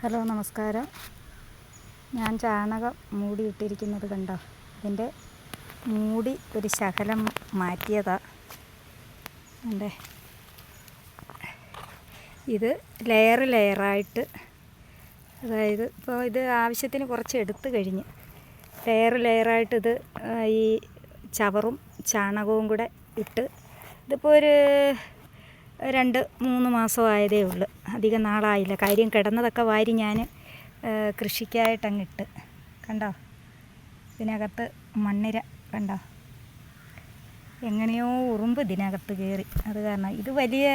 Hello, നമസ്കാരം. ഞാൻ ചാണകം മൂടിയിട്ടിരിക്കുന്നത് കണ്ടോ? ഇതിൻ്റെ മൂടി ഒരു ശകലം മാറ്റിയതാണ്. അതെ, ഇത് ലെയറായിട്ട്, അതായത് ഇപ്പോൾ ഇത് ആവശ്യത്തിന് കുറച്ച് എടുത്തു കഴിഞ്ഞ് ലെയറായിട്ട് ഇത് ഈ ചവറും ചാണകവും കൂടെ ഇട്ട് ഇതിപ്പോൾ ഒരു 2-3 മാസം ആയതേ ഉള്ളൂ. അധികം നാളായില്ല. കാര്യം കിടന്നതൊക്കെ വാരി ഞാൻ കൃഷിക്കായിട്ടങ്ങിട്ട്. കണ്ടോ? ഇതിനകത്ത് മണ്ണിര കണ്ടോ? എങ്ങനെയോ ഉറുമ്പ് ഇതിനകത്ത് കയറി. അത് കാരണം ഇത് വലിയ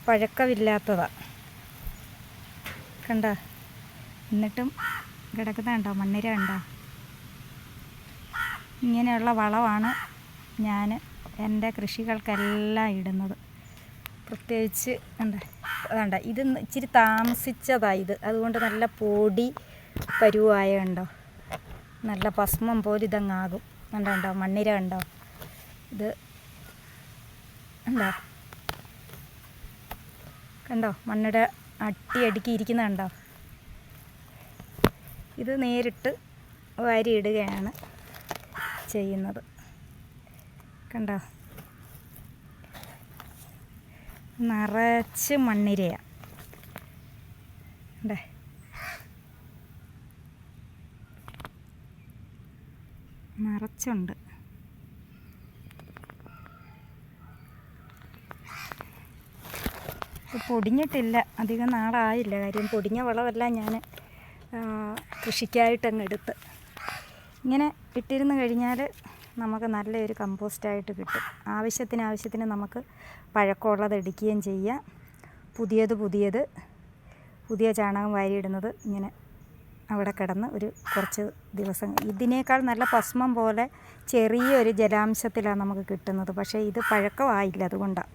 പഴക്കമില്ലാത്തതാണ്. കണ്ടോ? എന്നിട്ടും കിടക്കുന്ന കണ്ടോ? മണ്ണിര കണ്ടോ? ഇങ്ങനെയുള്ള വളമാണ് ഞാൻ എൻ്റെ കൃഷികൾക്കെല്ലാം ഇടുന്നത്. പ്രത്യേകിച്ച് വേണ്ട ഇത് ഇച്ചിരി താമസിച്ചതാണ് ഇത്. അതുകൊണ്ട് നല്ല പൊടി പരുവായ കണ്ടോ? നല്ല ഭസ്മം പോലെ ഇതങ്ങാകും. കണ്ടോ? മണ്ണിര കണ്ടോ? ഇത് കണ്ടോ? മണ്ണിര അടുക്കി ഇരിക്കുന്ന കണ്ടോ? ഇത് നേരിട്ട് വാരിയിടുകയാണ് ചെയ്യുന്നത്. കണ്ടോ? നിറച്ച് മണ്ണിരയാണ്. നിറച്ചുണ്ട്. പൊടിഞ്ഞിട്ടില്ല, അധികം നാളായില്ല. കാര്യം പൊടിഞ്ഞ വളമെല്ലാം ഞാൻ കൃഷിക്കായിട്ടങ്ങ് എടുത്ത് ഇങ്ങനെ ഇട്ടിരുന്ന് കഴിഞ്ഞാൽ നമുക്ക് നല്ലൊരു കമ്പോസ്റ്റായിട്ട് കിട്ടും. ആവശ്യത്തിന് നമുക്ക് പഴക്കമുള്ളത് എടുക്കുകയും ചെയ്യാം. പുതിയ ചാണകം വാരിയിടുന്നത് ഇങ്ങനെ അവിടെ കിടന്ന് ഒരു കുറച്ച് ദിവസം ഇതിനേക്കാൾ നല്ല ഭസ്മം പോലെ ചെറിയൊരു ജലാംശത്തിലാണ് നമുക്ക് കിട്ടുന്നത്. പക്ഷേ ഇത് പഴക്കമായില്ല, അതുകൊണ്ടാണ്.